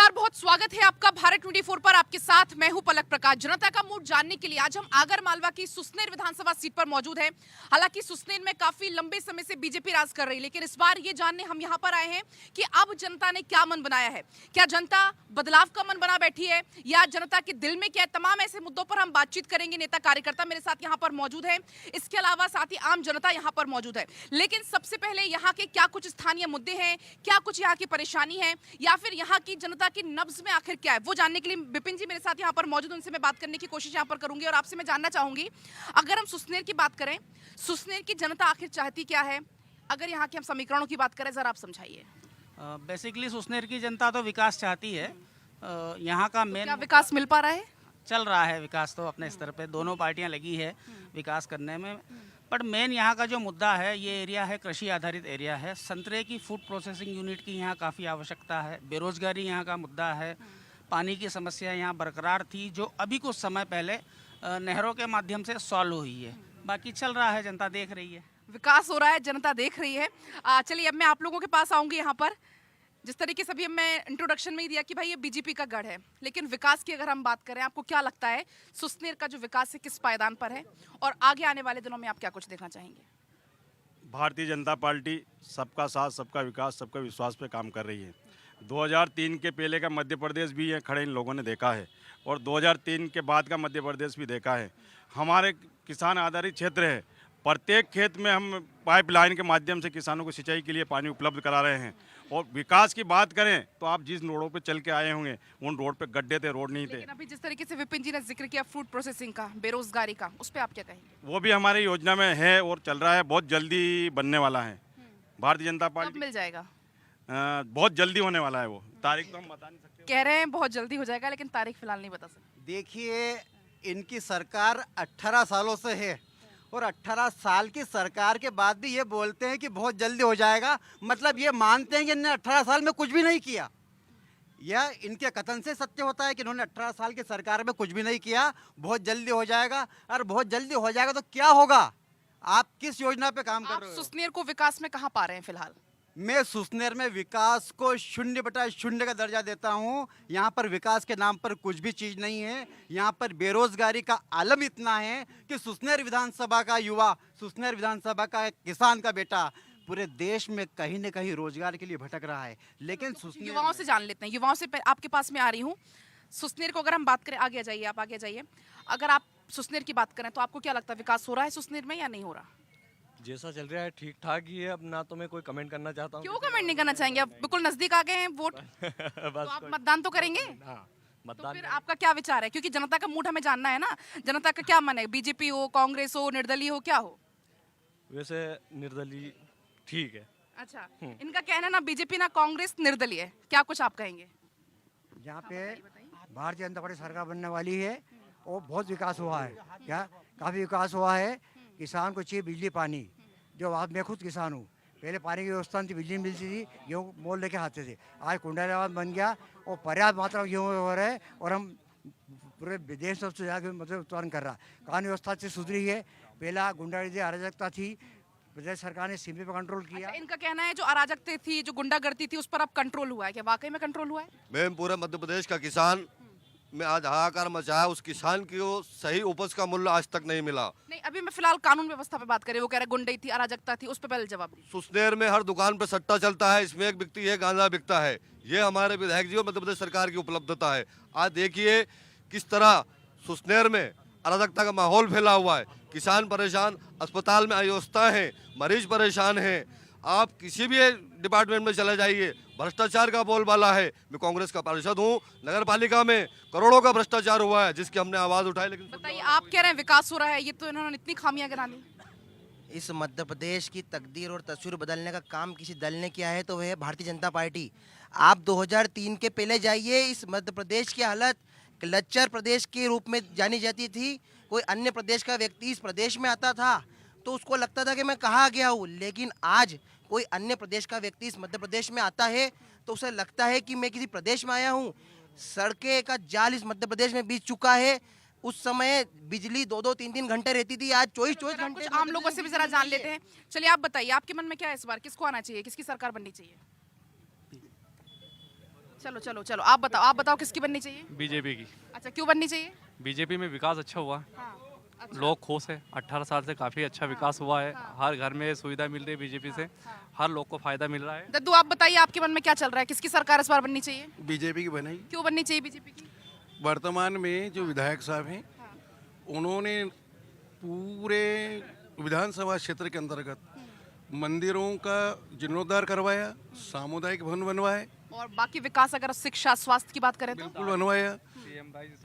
नमस्कार, बहुत स्वागत है आपका भारत 24 पर। आपके साथ मैं हूं पलक प्रकाश। जनता का मूड जानने के लिए आज हम आगर मालवा की सुसनेर विधानसभा सीट पर मौजूद हैं। हालांकि सुसनेर में काफी लंबे समय से बीजेपी राज कर रही है, लेकिन इस बार ये जानने हम यहां पर आए हैं कि अब जनता ने क्या मन बनाया है। क्या जनता बदलाव का मन बना बैठी है या जनता के दिल में क्या है? तमाम ऐसे मुद्दों पर हम बातचीत करेंगे। नेता कार्यकर्ता मेरे साथ यहाँ पर मौजूद है, इसके अलावा साथ ही आम जनता यहाँ पर मौजूद है। लेकिन सबसे पहले यहाँ के क्या कुछ स्थानीय मुद्दे हैं, क्या कुछ यहाँ की परेशानी है, या फिर यहाँ की जनता की नब्ज में आखिर क्या है, वो जानने के लिए विपिन जी मेरे साथ यहाँ पर मौजूद, उनसे मैं बात करने की कोशिश यहाँ पर करूंगी। और आपसे मैं जानना चाहूंगी, अगर हम सुसनेर की बात करें, सुसनेर की जनता आखिर चाहती क्या है? अगर यहाँ के हम समीकरणों की बात करें, जरा आप समझाइए। बेसिकली सुसनेर की जनता तो विकास चाहती है। यहाँ का मेन क्या विकास मिल पा रहा है? चल रहा है विकास तो अपने स्तर पे, दोनों पार्टियां लगी है विकास करने में। बट मेन यहाँ का जो मुद्दा है, ये एरिया है कृषि आधारित एरिया है। संतरे की फूड प्रोसेसिंग यूनिट की यहाँ काफ़ी आवश्यकता है। बेरोजगारी यहाँ का मुद्दा है। पानी की समस्या यहाँ बरकरार थी, जो अभी कुछ समय पहले नहरों के माध्यम से सॉल्व हुई है। बाकी चल रहा है, जनता देख रही है, विकास हो रहा है, जनता देख रही है। चलिए अब मैं आप लोगों के पास आऊंगी। यहाँ पर जिस तरीके से अभी मैं इंट्रोडक्शन में ही दिया कि भाई ये बीजेपी का गढ़ है, लेकिन विकास की अगर हम बात करें, आपको क्या लगता है सुसनेर का जो विकास है किस पायदान पर है, और आगे आने वाले दिनों में आप क्या कुछ देखना चाहेंगे? भारतीय जनता पार्टी सबका साथ, सबका विकास, सबका विश्वास पे काम कर रही है। 2003 के पहले का मध्य प्रदेश भी ये खड़े इन लोगों ने देखा है, और 2003 के बाद का मध्य प्रदेश भी देखा है। हमारे किसान आधारित क्षेत्र है। प्रत्येक खेत में हम पाइपलाइन के माध्यम से किसानों को सिंचाई के लिए पानी उपलब्ध करा रहे हैं। और विकास की बात करें तो आप जिस रोडों पे चल के आए होंगे, उन रोड पे गड्ढे थे, रोड नहीं थे। लेकिन अभी जिस तरीके से विपिन जी ने जिक्र किया फूड प्रोसेसिंग का, बेरोजगारी का, उस पर आप क्या कहेंगे? वो भी हमारी योजना में है और चल रहा है, बहुत जल्दी बनने वाला है। भारतीय जनता कब पार्टी मिल जाएगा? बहुत जल्दी होने वाला है। वो तारीख तो हम बता नहीं सकते। कह रहे हैं बहुत जल्दी हो जाएगा, लेकिन तारीख फिलहाल नहीं बता सकते। देखिए, इनकी सरकार 18 सालों से है, और 18 साल की सरकार के बाद भी ये बोलते हैं कि बहुत जल्दी हो जाएगा। मतलब ये मानते हैं कि इन्होंने 18 साल में कुछ भी नहीं किया। यह इनके कथन से सत्य होता है कि इन्होंने 18 साल की सरकार में कुछ भी नहीं किया। बहुत जल्दी हो जाएगा, और बहुत जल्दी हो जाएगा तो क्या होगा? आप किस योजना पे काम कर आप रहे हो? सुसनेर को विकास में कहाँ पा रहे हैं फिलहाल? मैं सुसनेर में विकास को 0/0 का दर्जा देता हूँ। यहाँ पर विकास के नाम पर कुछ भी चीज़ नहीं है। यहाँ पर बेरोजगारी का आलम इतना है कि सुसनेर विधानसभा का युवा, सुसनेर विधानसभा का एक किसान का बेटा पूरे देश में कहीं न कहीं रोजगार के लिए भटक रहा है। लेकिन सुसनेर युवाओं से जान लेते हैं, युवाओं से आपके पास में आ रही हूँ। सुसनेर को अगर हम बात करें, आगे आ जाइए, आप आगे जाइए। अगर आप सुसनेर की बात करें तो आपको क्या लगता है, विकास हो रहा है सुसनेर में या नहीं हो रहा? जैसा चल रहा है ठीक ठाक ही है। अब ना तो मैं कोई कमेंट करना चाहता हूँ। क्यों कमेंट नहीं करना चाहेंगे? अब बिल्कुल नजदीक आ गए हैं वोट, तो आप मतदान तो करेंगे। हाँ, तो मतदान फिर आपका क्या विचार है? क्योंकि जनता का मूड हमें जानना है ना। जनता का क्या मन है? बीजेपी हो, कांग्रेस हो, निर्दलीय हो, क्या हो? वैसे निर्दलीय ठीक है। अच्छा, इनका कहना ना बीजेपी ना कांग्रेस, निर्दलीय है। क्या कुछ आप कहेंगे? यहाँ पे भारतीय जनता पार्टी सरकार बनने वाली है और बहुत विकास हुआ है। क्या काफ़ी विकास हुआ है। किसान को चाहिए बिजली पानी, जो आज मैं खुद किसान हूँ। पहले पानी की व्यवस्था नहीं थी, बिजली मिलती थी, गेहूँ मोल लेके आते थे। आज कुंडालाबाद बन गया और पर्याप्त मात्रा में गेहूँ हो रहा है, और हम पूरे विदेश सबसे ज़्यादा मतलब उत्पादन कर रहा। कानून व्यवस्था अच्छी सुधरी है। पहला गुंडागर्दी अराजकता थी, प्रदेश सरकार ने सीमा पर कंट्रोल किया। अच्छा, इनका कहना है जो अराजकता थी, जो गुंडागर्दी थी, उस पर अब कंट्रोल हुआ है। क्या वाकई में कंट्रोल हुआ है? मैं पूरे मध्य प्रदेश का किसान में आज हाहाकार मचा है। उस किसान को सही उपज का मूल्य आज तक नहीं मिला। नहीं, अभी मैं फिलहाल कानून व्यवस्था पे बात कर रही हूँ। वो कह रहे गुंडई थी, अराजकता थी, उस पर पहले जवाब दीजिए। सुसनेर में हर दुकान पर सट्टा चलता है, इसमें एक बिकती है, गांजा बिकता है। ये हमारे विधायक जी और मध्य प्रदेश सरकार की उपलब्धता है। आज देखिए किस तरह सुसनेर में अराजकता का माहौल फैला हुआ है। किसान परेशान, अस्पताल में अव्यवस्था है, मरीज परेशान हैं। आप किसी भी डिपार्टमेंट में चले जाइए, भ्रष्टाचार का बोलबाला है। मैं कांग्रेस का पार्षद हूँ। नगर पालिका में करोड़ों का भ्रष्टाचार हुआ है, जिसकी हमने आवाज उठाई, लेकिन बताइए, आप कह रहे हैं विकास हो रहा है, ये तो इन्होंने इतनी खामियां गिना दी। इस मध्य प्रदेश की तकदीर और तस्वीर बदलने का काम किसी दल ने किया है तो वह है भारतीय जनता पार्टी। आप 2003 के पहले जाइए, इस मध्य प्रदेश की हालत क्लचर प्रदेश के रूप में जानी जाती थी। कोई अन्य प्रदेश का व्यक्ति इस प्रदेश में आता था तो उसको लगता था कि मैं कहाँ गया हूँ, लेकिन आज कोई अन्य प्रदेश का व्यक्ति इस मध्य प्रदेश में आता है तो उसे लगता है कि मैं किसी प्रदेश में आया हूँ। सड़कें का जाल इस मध्य प्रदेश में बीत चुका है। उस समय बिजली 2-2, 3-3 घंटे रहती थी, आज 24-24 घंटे। कुछ आम लोगों से भी जरा जान लेते हैं। चलिए आप बताइए, आपके मन में क्या है इस बार, किसको आना चाहिए, किसकी सरकार बननी चाहिए? चलो चलो चलो, आप बताओ किसकी बननी चाहिए? बीजेपी की। अच्छा, क्यों बननी चाहिए? बीजेपी में विकास अच्छा हुआ, अच्छा। लोग खुश है। 18 साल से काफ़ी अच्छा विकास हुआ है। हर घर में सुविधा मिल रही है बीजेपी से, हर लोग को फायदा मिल रहा है। दद्दू, आप बताइए आपके मन में क्या चल रहा है? किसकी सरकार इस बार बननी चाहिए? बीजेपी की बनाई। क्यों बननी चाहिए बीजेपी की? वर्तमान में जो विधायक साहब हैं उन्होंने पूरे विधानसभा क्षेत्र के अंतर्गत मंदिरों का जीर्णोद्धार करवाया, सामुदायिक भवन बनवाए, और बाकी विकास, अगर शिक्षा स्वास्थ्य की बात करें तो? बिल्कुल बनवाया,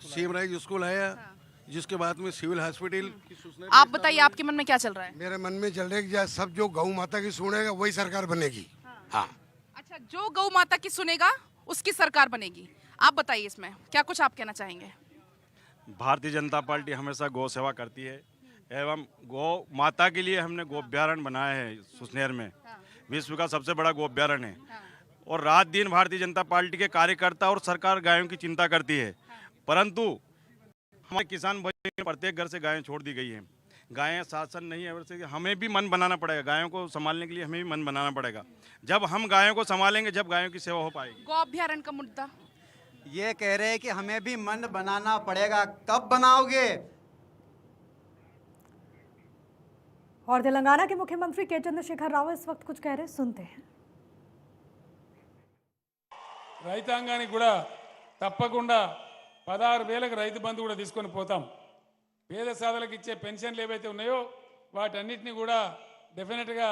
सीएम राइज स्कूल आया, जिसके बाद में सिविल हॉस्पिटल की सूचना। आप बताइए आपके मन में क्या चल रहा है? मेरे मन में चल रहा है कि सब जो गौ माता की सुनेगा वही सरकार बनेगी। हाँ। अच्छा, जो गौ माता की सुनेगा उसकी सरकार बनेगी। आप बताइए इसमें क्या कुछ आप कहना चाहेंगे? भारतीय जनता पार्टी हमेशा गौ सेवा करती है एवं गौ माता के लिए हमने गौ अभ्यारण्य बनाया है सुसनेर में। विश्व का सबसे बड़ा गौ अभ्यारण्य है और रात दिन भारतीय जनता पार्टी के कार्यकर्ता और सरकार गायों की चिंता करती है, परंतु हमारे किसान भाइयों के प्रत्येक घर से गायें छोड़ दी गई हैं। गायें शासन नहीं है, वैसे हमें भी मन बनाना पड़ेगा। गायों को संभालने के लिए हमें भी मन बनाना पड़ेगा। जब हम गायों को संभालेंगे, जब गायों की सेवा हो पाएगी। गौ अभ्यारण्य का मुद्दा ये कह रहे हैं कि हमें भी मन बनाना पड़ेगा। कब बनाओगे? और तेलंगाना के मुख्यमंत्री के चंद्रशेखर राव इस वक्त कुछ कह रहे हैं, सुनते हैं। రైతాంగానికి కూడా తప్పకుండా 16,000కు రైతు బంధు కూడా తీసుకొని పోతాం. పేద సాధలకు ఇచ్చే పెన్షన్లు ఏవైతే ఉన్నాయో వాటన్నిటిని కూడా డెఫినెట్గా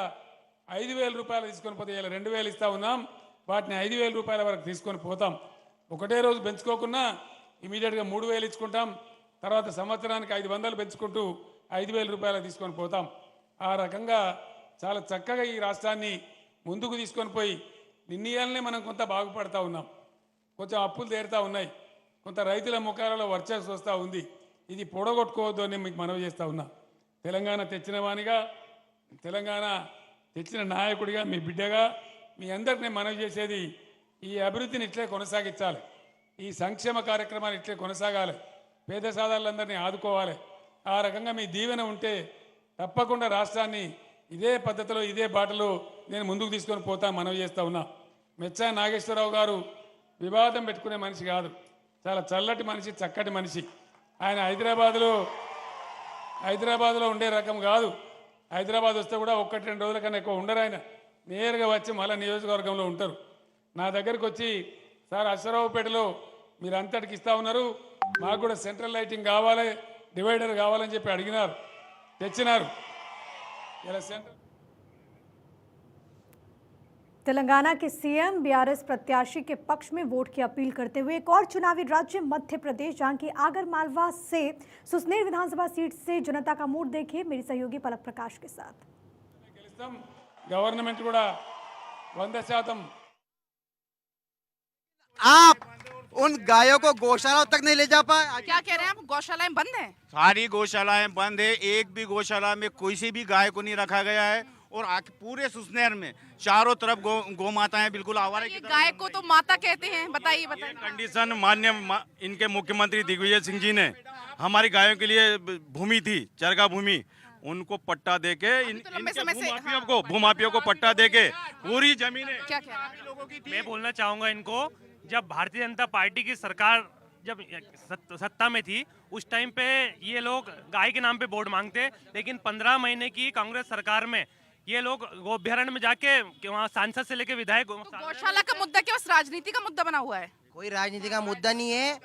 5,000 రూపాయలు తీసుకొని పోతే, ఇలా 2,000 ఇస్తా ఉన్నాం, వాటిని 5,000 రూపాయల వరకు తీసుకొని పోతాం. ఒకటే రోజు పెంచుకోకుండా ఇమీడియట్గా 3,000 ఇచ్చుకుంటాం. తర్వాత సంవత్సరానికి 500 పెంచుకుంటూ 5,000 రూపాయలు తీసుకొని పోతాం. ఆ రకంగా చాలా చక్కగా ఈ రాష్ట్రాన్ని ముందుకు తీసుకొని పోయి నిన్నీయాలనే మనం కొంత బాగుపడతా ఉన్నాం. కొంచెం అప్పులు తీరుతా ఉన్నాయి, కొంత రైతుల ముఖాలలో వర్చస్సు వస్తూ ఉంది. ఇది పొడగొట్టుకోవద్దు అని మీకు మనవి చేస్తూ ఉన్నా. తెలంగాణ తెచ్చిన వానిగా, తెలంగాణ తెచ్చిన నాయకుడిగా, మీ బిడ్డగా మీ అందరినీ మనవి చేసేది, ఈ అభివృద్ధిని ఇట్లే కొనసాగించాలి. ఈ సంక్షేమ కార్యక్రమాలు ఇట్లే కొనసాగాలి. పేద సాధారణలందరినీ ఆదుకోవాలి. ఆ రకంగా మీ దీవెన ఉంటే తప్పకుండా రాష్ట్రాన్ని ఇదే పద్ధతిలో, ఇదే బాటలో నేను ముందుకు తీసుకొని పోతా మనవి చేస్తూ ఉన్నా. మెచ్చా నాగేశ్వరరావు గారు వివాదం పెట్టుకునే మనిషి కాదు, చాలా చల్లటి మనిషి, చక్కటి మనిషి. ఆయన హైదరాబాద్లో ఉండే రకం కాదు. హైదరాబాద్ వస్తే కూడా 1-2 రోజుల కన్నా ఎక్కువ ఉండరు. ఆయన నేరుగా వచ్చి మళ్ళీ నియోజకవర్గంలో ఉంటారు. నా దగ్గరికి వచ్చి, సార్ అశ్వరావుపేటలో మీరు అంతటికి ఇస్తా ఉన్నారు, మాకు కూడా సెంట్రల్ లైటింగ్ కావాలి, డివైడర్ కావాలని చెప్పి అడిగినారు, తెచ్చినారు. ఇలా సెంట్రల్ तेलंगाना के सीएम बीआरएस प्रत्याशी के पक्ष में वोट की अपील करते हुए एक और चुनावी राज्य मध्य प्रदेश, जहां की आगर मालवा से सुसनेर विधानसभा सीट से जनता का मूड देखिए मेरी सहयोगी पलक प्रकाश के साथ। गवर्नमेंट కూడా 100% आप उन गायों को गौशालाओं तक नहीं ले जा पाए। क्या कह रहे हैं आप? गौशालाएं बंद हैं? सारी गौशालाएं बंद है। एक भी गौशाला में कोई सी भी गाय को नहीं रखा गया है और पूरे सुसनेर में चारों तरफ गौ माताएं बिल्कुल आवारा ये गाय को तो माता कहते हैं। बताइए कंडीशन मान्य इनके मुख्यमंत्री दिग्विजय सिंह जी ने हमारी गायों के लिए भूमि थी, चरगा भूमि, उनको पट्टा देके भूमाफियों को पट्टा देके पूरी जमीनें। क्या कह रहे हैं? मैं बोलना चाहूँगा इनको, जब भारतीय जनता पार्टी की सरकार जब सत्ता में थी उस टाइम पे ये लोग गाय के नाम पे वोट मांगते, लेकिन 15 महीने की कांग्रेस सरकार में ये लोग गोअभ्यारण्य में जाके वहाँ सांसद से लेके विधायक। गौशाला का मुद्दा क्या बस राजनीति का मुद्दा बना हुआ है? कोई राजनीति का मुद्दा नहीं है।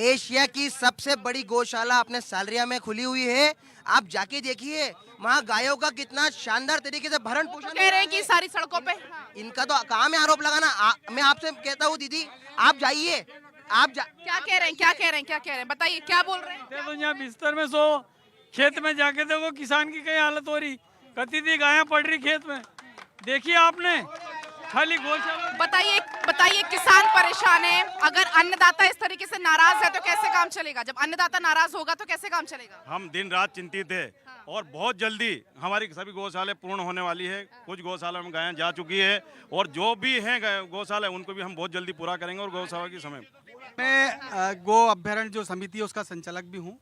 एशिया की सबसे बड़ी गौशाला अपने सालरिया में खुली हुई है। आप जाके देखिए वहाँ गायों का कितना शानदार तरीके से भरण पोषण। कह रहे हैं कि सारी सड़कों पे इनका तो काम है आरोप लगाना। मैं आपसे कहता हूँ दीदी, आप जाइए, क्या कह रहे हैं, क्या कह रहे हैं, क्या कह रहे हैं? बताइए क्या बोल रहे हैं? देखो यहाँ बिस्तर में सो, खेत में जाके देखो किसान की क्या हालत हो रही, कती दी गायें पड़ रही खेत में, देखिए आपने खाली गौशाला। बताइए किसान परेशान है। अगर अन्नदाता इस तरीके से नाराज है तो कैसे काम चलेगा? जब अन्नदाता नाराज होगा तो कैसे काम चलेगा? हम दिन रात चिंतित है और बहुत जल्दी हमारी सभी गौशाले पूर्ण होने वाली है। कुछ गौशाला में गायें जा चुकी है और जो भी हैं गौशाला उनको भी हम बहुत जल्दी पूरा करेंगे। और गौशाला की समय मैं गौ अभ्यारण्य जो समिति है उसका संचालक भी हूँ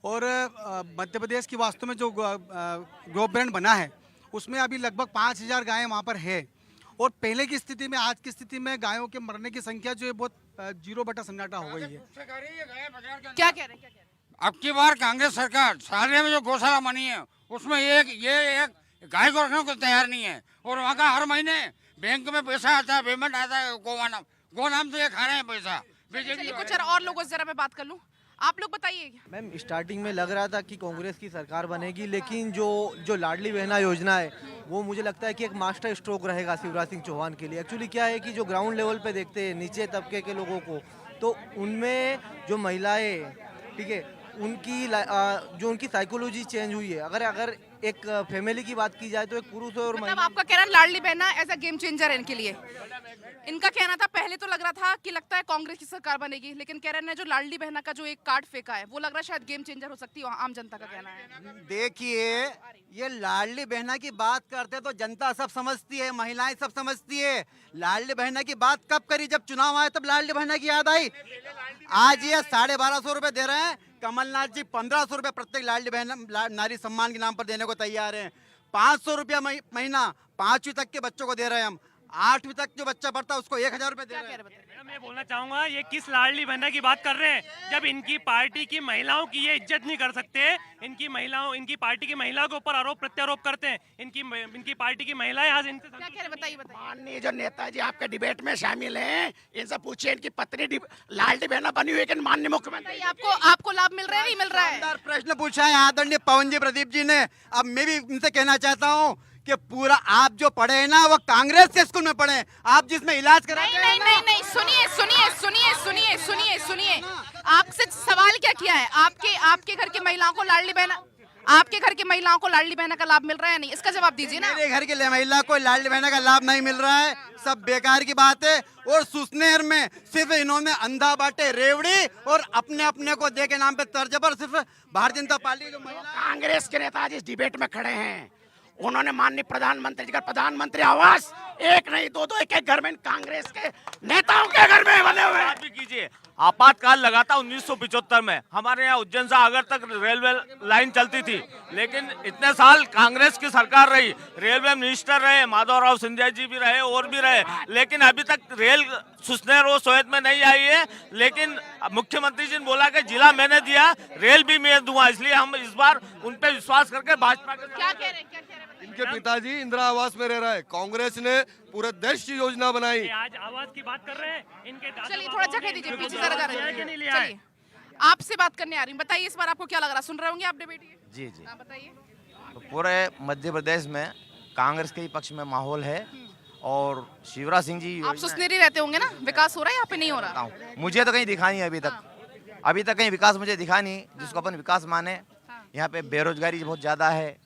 और मध्य प्रदेश की वास्तव में जो गौ अभ्यारण्य बना है उसमें अभी लगभग 5,000 गायें वहाँ पर है और पहले की स्थिति में आज की स्थिति में गायों के मरने की संख्या जो है बहुत 0/सन्नाटा हो गई है। क्या कह रहे हैं? अब की बार कांग्रेस सरकार सारे में जो गौशाला बनी है उसमें एक गाय को रखने को तैयार नहीं है, और वहाँ का हर महीने बैंक में पैसा आता है, पेमेंट आता है गो नाम से ये खा रहे हैं पैसा। चलिए कुछ और लोगों से जरा मैं बात कर लूं, आप लोग बताइए। मैम स्टार्टिंग में लग रहा था कि कांग्रेस की सरकार बनेगी, लेकिन जो लाडली बहना योजना है वो मुझे लगता है कि एक मास्टर स्ट्रोक रहेगा शिवराज सिंह चौहान के लिए। एक्चुअली क्या है कि जो ग्राउंड लेवल पे देखते हैं नीचे तबके के लोगों को, तो उनमें जो महिलाएं, ठीक है, उनकी साइकोलॉजी चेंज हुई है। अगर एक फैमिली की बात की जाए तो एक पुरुष और मतलब आपका कहना Ladli Behna as a game changer है इनके लिए। इनका कहना था पहले तो लग रहा था कि लगता है कांग्रेस की सरकार बनेगी, लेकिन कह रहे हैं जो लाडली बहना का जो एक कार्ड फेंका है वो लग रहा है शायद गेम चेंजर हो सकती है, आम जनता का कहना है। देखिए, ये लाडली बहना की बात करते तो जनता सब समझती है, महिलाएं सब समझती है। लाडली बहना की बात कब करी? जब चुनाव आया तब लाडली बहना की याद आई। आज ये 1250 रुपए दे रहे हैं, कमलनाथ जी 1500 रुपए प्रत्येक लाडली बहन नारी सम्मान के नाम पर देने को तैयार हैं। 500 रुपया महीना 5वीं तक के बच्चों को दे रहे हैं हम। 8वीं तक जो बच्चा पढ़ता है उसको 1000 रुपए दे रहे हैं। मैडम मैं बोलना चाहूंगा, ये किस लाडली बहना की बात कर रहे हैं जब इनकी पार्टी की महिलाओं की ये इज्जत नहीं कर सकते। इनकी पार्टी की महिलाओं के ऊपर आरोप प्रत्यारोप करते हैं। इनकी पार्टी की महिलाएं आज इनसे क्या कह रहे बताइए। माननीय जो नेताजी आपके डिबेट में शामिल हैं, इनसे पूछिए इनकी पत्नी लाडली बहना बनी हुई है कि माननीय मुख्यमंत्री। आपको लाभ मिल रहा है नहीं मिल रहा है? प्रश्न पूछा है आदरणीय पवन जी प्रदीप जी ने। अब मैं भी इनसे कहना चाहता हूँ कि पूरा आप जो पढ़े हैं ना वो कांग्रेस के स्कूल में पढ़े, आप जिसमें इलाज करा नहीं सुनिए आपसे सवाल क्या किया है? आपके घर की महिलाओं को लाडली बहना, आपके घर की महिलाओं को लाडली बहना का लाभ मिल रहा है नहीं? इसका जवाब दीजिए ना। मेरे घर की महिला को लाडली बहना का लाभ नहीं मिल रहा है, सब बेकार की बात है। और सुसनेर में सिर्फ इन्होंने अंधा बाटे रेवड़ी और अपने को दे के नाम पे तर्ज पर सिर्फ भारतीय जनता पार्टी जो कांग्रेस के नेता आज इस डिबेट में खड़े हैं, उन्होंने माननीय प्रधानमंत्री जी का प्रधानमंत्री आवास एक नहीं दो एक घर में कांग्रेस के नेताओं के घर में बने हुए भी कीजिए। आपातकाल लगा था 1975 में, हमारे यहाँ उज्जैन से आगर तक रेलवे लाइन चलती थी, लेकिन इतने साल कांग्रेस की सरकार रही, रेलवे मिनिस्टर रहे, माधवराव सिंधिया जी भी रहे और भी रहे, लेकिन अभी तक रेल सुसनेर और सोयत में नहीं आई है। लेकिन मुख्यमंत्री जी ने बोला कि जिला मैंने दिया, रेल भी मैं दूंगा, इसलिए हम इस बार उन पर विश्वास करके भाजपा के क्या कह रहे हैं? इनके पिताजी इंदिरा आवास में रह रहा है, कांग्रेस ने पूरे देश की योजना बनाई। आज आवास की बात कर रहे हैं इनके। चलिए थोड़ा जगह दीजिए, पीछे जरा जा रहे हैं। चलिए आपसे बात करने आ रही हूँ, बताइए इस बार आपको क्या लग रहा है? सुन रहे होंगे आप डिबेट? जी जी बताइए। तो पूरे मध्य प्रदेश में कांग्रेस के ही पक्ष में माहौल है और शिवराज सिंह जी आप सुसनेरी रहते होंगे ना, विकास हो रहा है यहाँ पे? नहीं हो रहा? मुझे तो कहीं दिखा नहीं अभी तक कहीं विकास मुझे दिखा नहीं जिसको अपन विकास माने। यहाँ पे बेरोजगारी बहुत ज्यादा है,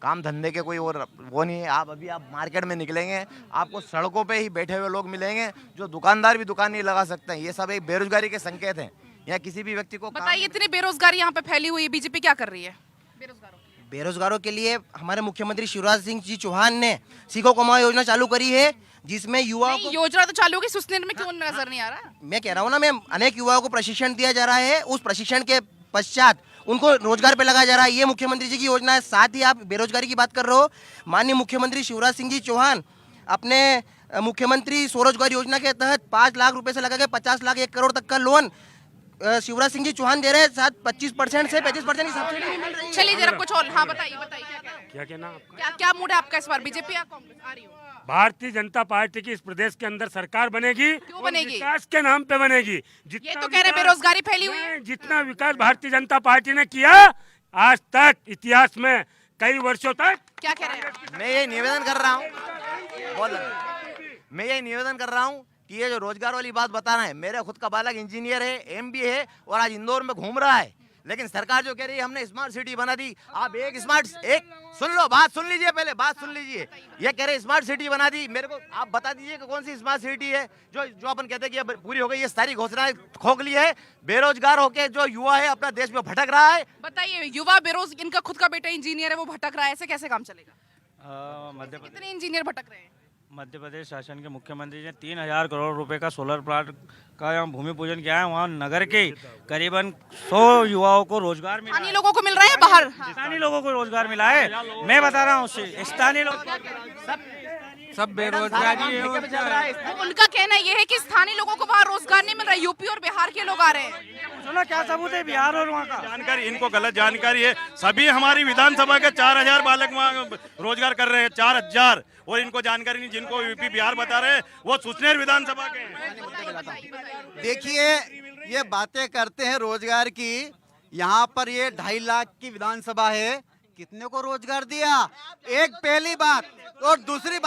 काम धंधे के कोई और वो नहीं है। आप मार्केट में निकलेंगे, आपको सड़कों पे ही बैठे हुए लोग मिलेंगे, जो दुकानदार भी दुकान नहीं लगा सकते हैं। ये सब एक बेरोजगारी के संकेत हैं। यहाँ किसी भी व्यक्ति को बताइए, इतनी बेरोजगारी यहाँ पे फैली हुई है, बीजेपी क्या कर रही है बेरोजगारों के लिए? हमारे मुख्यमंत्री शिवराज सिंह जी चौहान ने सीखो कमाओ योजना चालू करी है, जिसमें युवाओं को योजना तो चालू होगी, सुसनेर में क्यों नजर नहीं आ रहा? मैं कह रहा हूँ ना, मैं अनेक युवाओं को प्रशिक्षण दिया जा रहा है, उस प्रशिक्षण के पश्चात उनको रोजगार पे लगाया जा रहा है। ये मुख्यमंत्री जी की योजना है। साथ ही आप बेरोजगारी की बात कर रहे हो, माननीय मुख्यमंत्री शिवराज सिंह जी चौहान अपने मुख्यमंत्री स्वरोजगार योजना के तहत 5 लाख रुपए से लगा के 50 लाख 1 करोड़ तक का लोन शिवराज सिंह जी चौहान दे रहे हैं। साथ 25% से 35% की सब्सिडी मिल रही है। चलिए जरा कुछ और। हाँ बताइए क्या कहना आपका? क्या मूड है आपका इस बार? बीजेपी या कांग्रेस आ रही हो? भारतीय जनता पार्टी की इस प्रदेश के अंदर सरकार बनेगी। क्यों बनेगी? विकास के नाम पे बनेगी। ये तो कह रहे बेरोजगारी फैली हुई है। जितना विकास भारतीय जनता पार्टी ने किया आज तक इतिहास में कई वर्षों तक। क्या कह रहे हैं? मैं ये निवेदन कर रहा हूँ कि ये जो रोजगार वाली बात बता रहे हैं, मेरे खुद का बालक इंजीनियर है, MBA है और आज इंदौर में घूम रहा है, लेकिन सरकार जो कह रही है हमने स्मार्ट सिटी बना दी। आप सुन लो, बात सुन लीजिए, पहले बात सुन लीजिए। ये कह रहे स्मार्ट सिटी बना दी, मेरे को आप बता दीजिए कि कौन सी स्मार्ट सिटी है जो अपन कहते हैं कि ये पूरी हो गई। ये सारी घोषणाएं खोखली है। बेरोजगार होके जो युवा है अपना देश में भटक रहा है। बताइए, युवा बेरोजगार, इनका खुद का बेटा इंजीनियर है, वो भटक रहा है, ऐसे कैसे काम चलेगा? कितने इंजीनियर भटक रहे हैं? मध्य प्रदेश शासन के मुख्यमंत्री ने 3000 करोड़ रुपए का सोलर प्लांट का यहाँ भूमि पूजन किया है। वहाँ नगर के करीबन 100 युवाओं को रोजगार मिला। स्थानीय लोगों को मिल रहा है बाहर? स्थानीय लोगों को रोजगार मिला है, मैं बता रहा हूँ। स्थानीय लोग सब बेरोजगारी है और क्या है? तो उनका कहना ये है कि स्थानीय लोगों को वहाँ रोजगार नहीं मिल रहा है, यूपी और बिहार के लोग आ रहे हैं। सुना क्या सबूत है बिहार और वहाँ का? जानकारी, इनको गलत जानकारी है। सभी हमारी विधानसभा के 4000 बालक वहाँ रोजगार कर रहे हैं, 4000, और इनको जानकारी नहीं। जिनको यूपी बिहार बता रहे हैं वो सुसनेर विधानसभा के हैं। देखिए, ये बातें करते हैं रोजगार की। यहाँ पर ये 2.5 लाख की विधानसभा है, कितने को रोजगार दिया? एक पहली बात। और दूसरी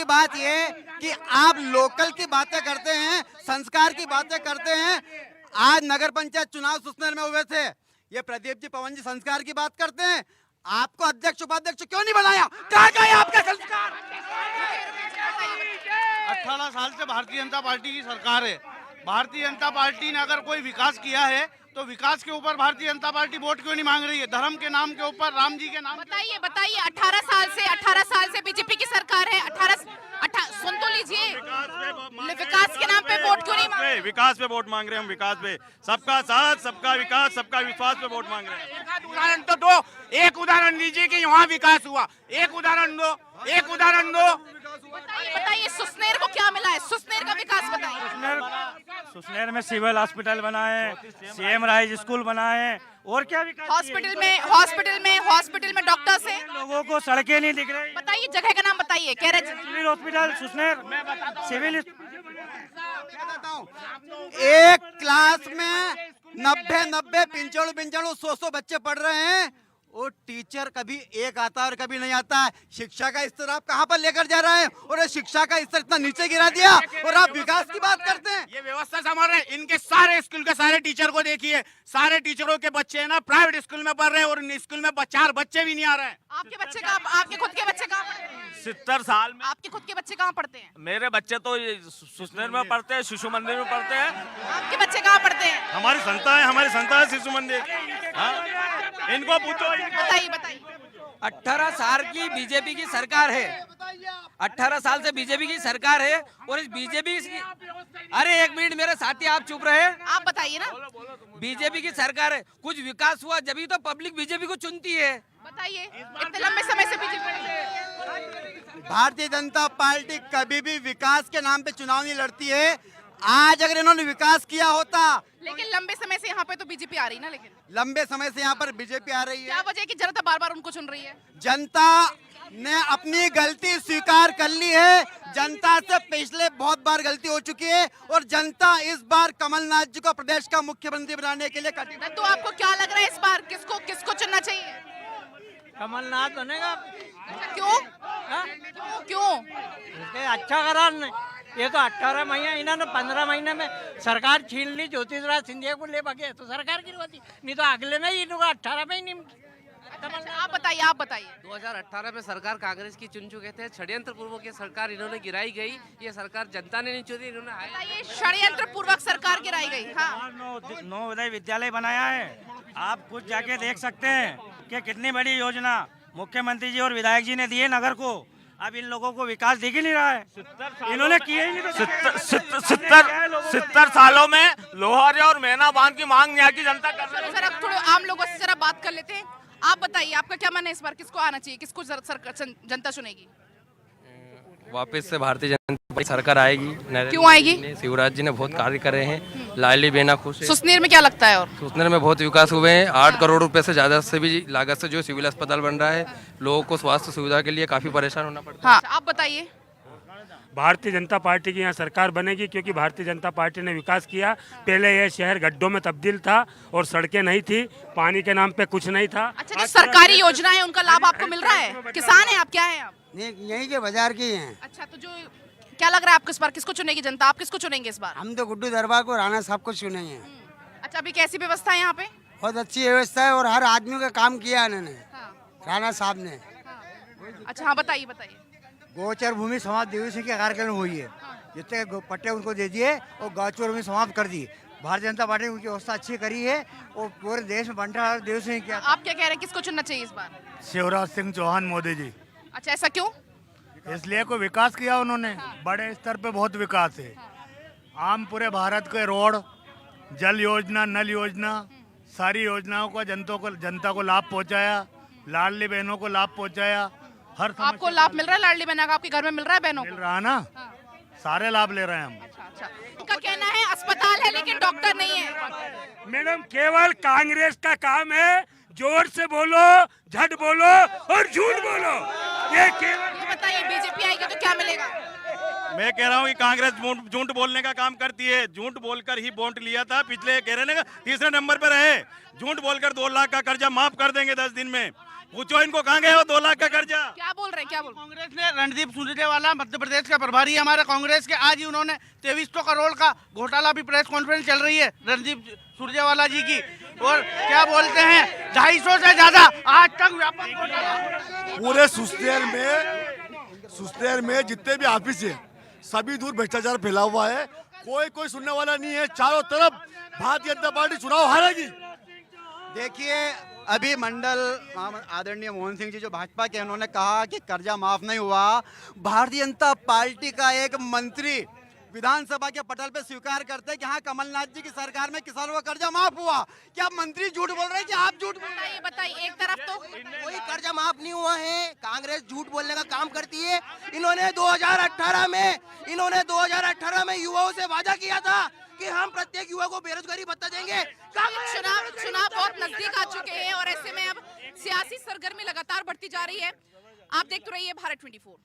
बात ये कि आप लोकल की बातें करते हैं, संस्कार की बातें करते हैं। आज नगर पंचायत चुनाव सुसनेर में हुए थे, ये प्रदीप जी, पवन जी संस्कार की बात करते हैं। आपको अध्यक्ष उपाध्यक्ष क्यों नहीं बनाया? कहाँ गए आपका संस्कार? 18 साल से भारतीय जनता पार्टी की सरकार है। भारतीय जनता पार्टी ने अगर कोई विकास किया है तो विकास के ऊपर भारतीय जनता पार्टी वोट क्यों नहीं मांग रही है? धर्म के नाम के ऊपर, राम जी के नाम। बताइए 18 साल से बीजेपी की सरकार है। 18 सुन तो लीजिए, विकास के नाम पे वोट क्यों नहीं मांग रहे? विकास पे वोट मांग रहे हैं हम, विकास पे। सबका साथ, सबका विकास, सबका विश्वास पे वोट मांग रहे हैं। उदाहरण तो दो, एक उदाहरण दीजिए कि यहाँ विकास हुआ, एक उदाहरण दो। बताइए सुसनेर को क्या मिला है? सुसनेर का विकास बताइए। सुसनेर में सिविल हॉस्पिटल बना है, सीएम राइज स्कूल बना है, और क्या विकास? हॉस्पिटल में डॉक्टर्स हैं, लोगों को सड़कें नहीं दिख रही। बताइए जगह का नाम बताइए। कह रहे सिविल हॉस्पिटल सुसनेर, सिविल। एक क्लास में 90 पिंचड़ू 100 बच्चे पढ़ रहे हैं, और टीचर कभी एक आता है और कभी नहीं आता है। शिक्षा का स्तर आप कहां पर लेकर जा रहे हैं? और ये शिक्षा का स्तर इतना नीचे गिरा दिया और आप विकास की बात करते हैं। ये व्यवस्था संभाल रहे हैं। इनके सारे स्कूल के सारे टीचर को देखिए, सारे टीचरों के बच्चे ना प्राइवेट स्कूल में पढ़ रहे हैं, और इन स्कूल में 4 बच्चे भी नहीं आ रहे हैं। आपके बच्चे कहाँ, आपके खुद के बच्चे कहाँ पढ़ते हैं? 70 साल में आपके खुद के बच्चे कहाँ पढ़ते हैं? मेरे बच्चे तो ये सुसनेर में पढ़ते हैं, शिशु मंदिर में पढ़ते हैं। आपके बच्चे कहाँ पढ़ते हैं? हमारी संस्था है शिशु मंदिर। हाँ? इनको पूछो। बताइए 18 साल की बीजेपी की सरकार है, 18 साल से बीजेपी की सरकार है, और इस बीजेपी अरे एक मिनट मेरे साथी, आप चुप रहे। आप बताइए ना। बीजेपी की सरकार है, कुछ विकास हुआ जब तो पब्लिक बीजेपी को चुनती है। बताइए, इतने लंबे समय से बीजेपी। भारतीय जनता पार्टी कभी भी विकास के नाम पे चुनाव नहीं लड़ती है। आज अगर इन्होंने विकास किया होता, लेकिन लंबे समय से यहाँ पे तो बीजेपी आ रही ना, लेकिन लंबे समय से यहाँ पर बीजेपी आ रही है। क्या वजह है कि जनता बार-बार उनको चुन रही है? जनता ने अपनी गलती स्वीकार कर ली है। जनता से पिछले बहुत बार गलती हो चुकी है, और जनता इस बार कमलनाथ जी को प्रदेश का मुख्यमंत्री बनाने के लिए कटी। तो आपको क्या लग रहा है इस बार किसको चुनना चाहिए? कमलनाथ बनेगा। क्यों? अच्छा करा नहीं, ये तो 18 महीने, इन्होंने 15 महीने में सरकार छीन ली, ज्योतिराज सिंधिया को ले भागे, तो सरकार गिरवाती, नहीं तो अगले में ही इनको 18 में ही नहीं। आप बताइए 2018 में सरकार कांग्रेस की चुन चुके थे, षड्यंत्र पूर्वक ये सरकार इन्होंने गिराई गई। ये सरकार जनता ने नहीं चुनी, इन्होंने षड्यंत्र पूर्वक सरकार गिराई गई। हाँ, नवोदय विद्यालय बनाया है, आप खुद जाके देख सकते हैं कि कितनी बड़ी योजना मुख्यमंत्री जी और विधायक जी ने दी है नगर को। अब इन लोगों को विकास दिख ही नहीं रहा है, इन्होंने किया ही नहीं। 70 सालों में लोहार और मैना बांध की मांग यहाँ की जनता कर रही है। सर अब थोड़े आम लोगों से जरा बात कर लेते हैं। आप बताइए, आपका क्या मानना है इस बार किसको आना चाहिए, किसको जनता चुनेगी? वापस से भारतीय जनता पार्टी सरकार आएगी। क्यों आएगी? शिवराज जी ने बहुत कार्य करे हैं, लाली बेना खुश है। सुसनेर में क्या लगता है? और सुसनेर में बहुत विकास हुए हैं, 8 करोड़ रुपए से ज्यादा से भी लागत से जो सिविल अस्पताल बन रहा है, लोगों को स्वास्थ्य सुविधा के लिए काफी परेशान होना पड़ता है। हाँ, आप बताइए। भारतीय जनता पार्टी की यहाँ सरकार बनेगी, क्योंकि भारतीय जनता पार्टी ने विकास किया। पहले यह शहर गड्ढों में तब्दील था और सड़कें नहीं थी, पानी के नाम पे कुछ नहीं था। अच्छा, जो सरकारी योजना है उनका लाभ आपको मिल रहा है? किसान है आप, क्या है आप? यहीं के बाजार की हैं। अच्छा, तो जो क्या लग रहा है आपको इस बार किसको चुनेगी जनता? आप किसको चुनेंगे इस बार? हम तो गुड्डू दरबार को, राणा साहब को चुनेंगे। अच्छा, अभी कैसी व्यवस्था है यहाँ पे? बहुत अच्छी व्यवस्था है, और हर आदमी का काम किया इन्होंने, राणा साहब ने। अच्छा, हाँ बताइए। गोचर भूमि समाप्त दिवस के कार्यक्रम हुई है, जितने पट्टे उनको दे दिए और गोचर भूमि समाप्त कर दी। भारतीय जनता पार्टी ने उनकी व्यवस्था अच्छी करी है, और पूरे देश में बंटा दिवस नहीं किया। आप क्या कह रहे हैं, किसको चुनना चाहिए इस बार? शिवराज सिंह चौहान मोदी जी। अच्छा, ऐसा क्यों? इसलिए कोई विकास किया उन्होंने, बड़े स्तर पे बहुत विकास है। आम पूरे भारत के रोड, जल योजना, नल योजना, सारी योजनाओं का जनता को लाभ पहुंचाया, लाडली बहनों को लाभ पहुंचाया, हर आपको लाभ मिल रहा है लाडली बहना का, आपके घर में मिल रहा है बहनों मिल को? रहा है ना, सारे लाभ ले रहे हैं हम। इनका कहना है अस्पताल है लेकिन डॉक्टर नहीं है। मैडम केवल कांग्रेस का काम है जोर से बोलो, झट बोलो और झूठ बोलो। ये केवल बताइए बीजेपी आएगी तो क्या मिलेगा? मैं कह रहा हूँ कि कांग्रेस झूठ बोलने का काम करती है। झूठ बोलकर ही वोट लिया था, पिछले कह रहे हैं तीसरे नंबर पर रहे। झूठ बोलकर 2 लाख का कर्जा माफ कर देंगे 10 दिन में। पूछो इनको कहाँ गए वो 2 लाख का कर्जा। क्या बोल रहे हैं, क्या बोल रहे हैं? कांग्रेस ने रणदीप सुरजेवाला मध्य प्रदेश का प्रभारी है हमारे कांग्रेस के, आज ही उन्होंने 2300 करोड़ का घोटाला भी प्रेस कॉन्फ्रेंस चल रही है रणदीप सुरजेवाला जी की। और क्या बोलते हैं 250 से ज्यादा आज तक व्यापक घोटाला पूरे सुस्तेर में जितने भी ऑफिस है सभी दूर भ्रष्टाचार फैला हुआ है। कोई सुनने वाला नहीं है। चारों तरफ भारतीय जनता पार्टी चुनाव हारेगी। देखिए अभी मंडल आदरणीय मोहन सिंह जी जो भाजपा के, उन्होंने कहा कि कर्जा माफ नहीं हुआ। भारतीय जनता पार्टी का एक मंत्री विधानसभा के पटल पे स्वीकार करते हैं कि हाँ कमलनाथ जी की सरकार में किसानों का कर्जा माफ हुआ। क्या मंत्री झूठ बोल रहे हैं कि आप झूठ बोल रहे हैं? बताइए एक तरफ तो कोई कर्जा माफ नहीं हुआ है। कांग्रेस झूठ बोलने का काम करती है। इन्होंने 2018 में युवाओं से वादा किया था कि हम प्रत्येक युवा को बेरोजगारी भत्ता देंगे। चुनाव बहुत नजदीक आ चुके हैं और ऐसे में अब सियासी सरगर्मी लगातार बढ़ती जा रही है। आप देखते रहिए भारत 24।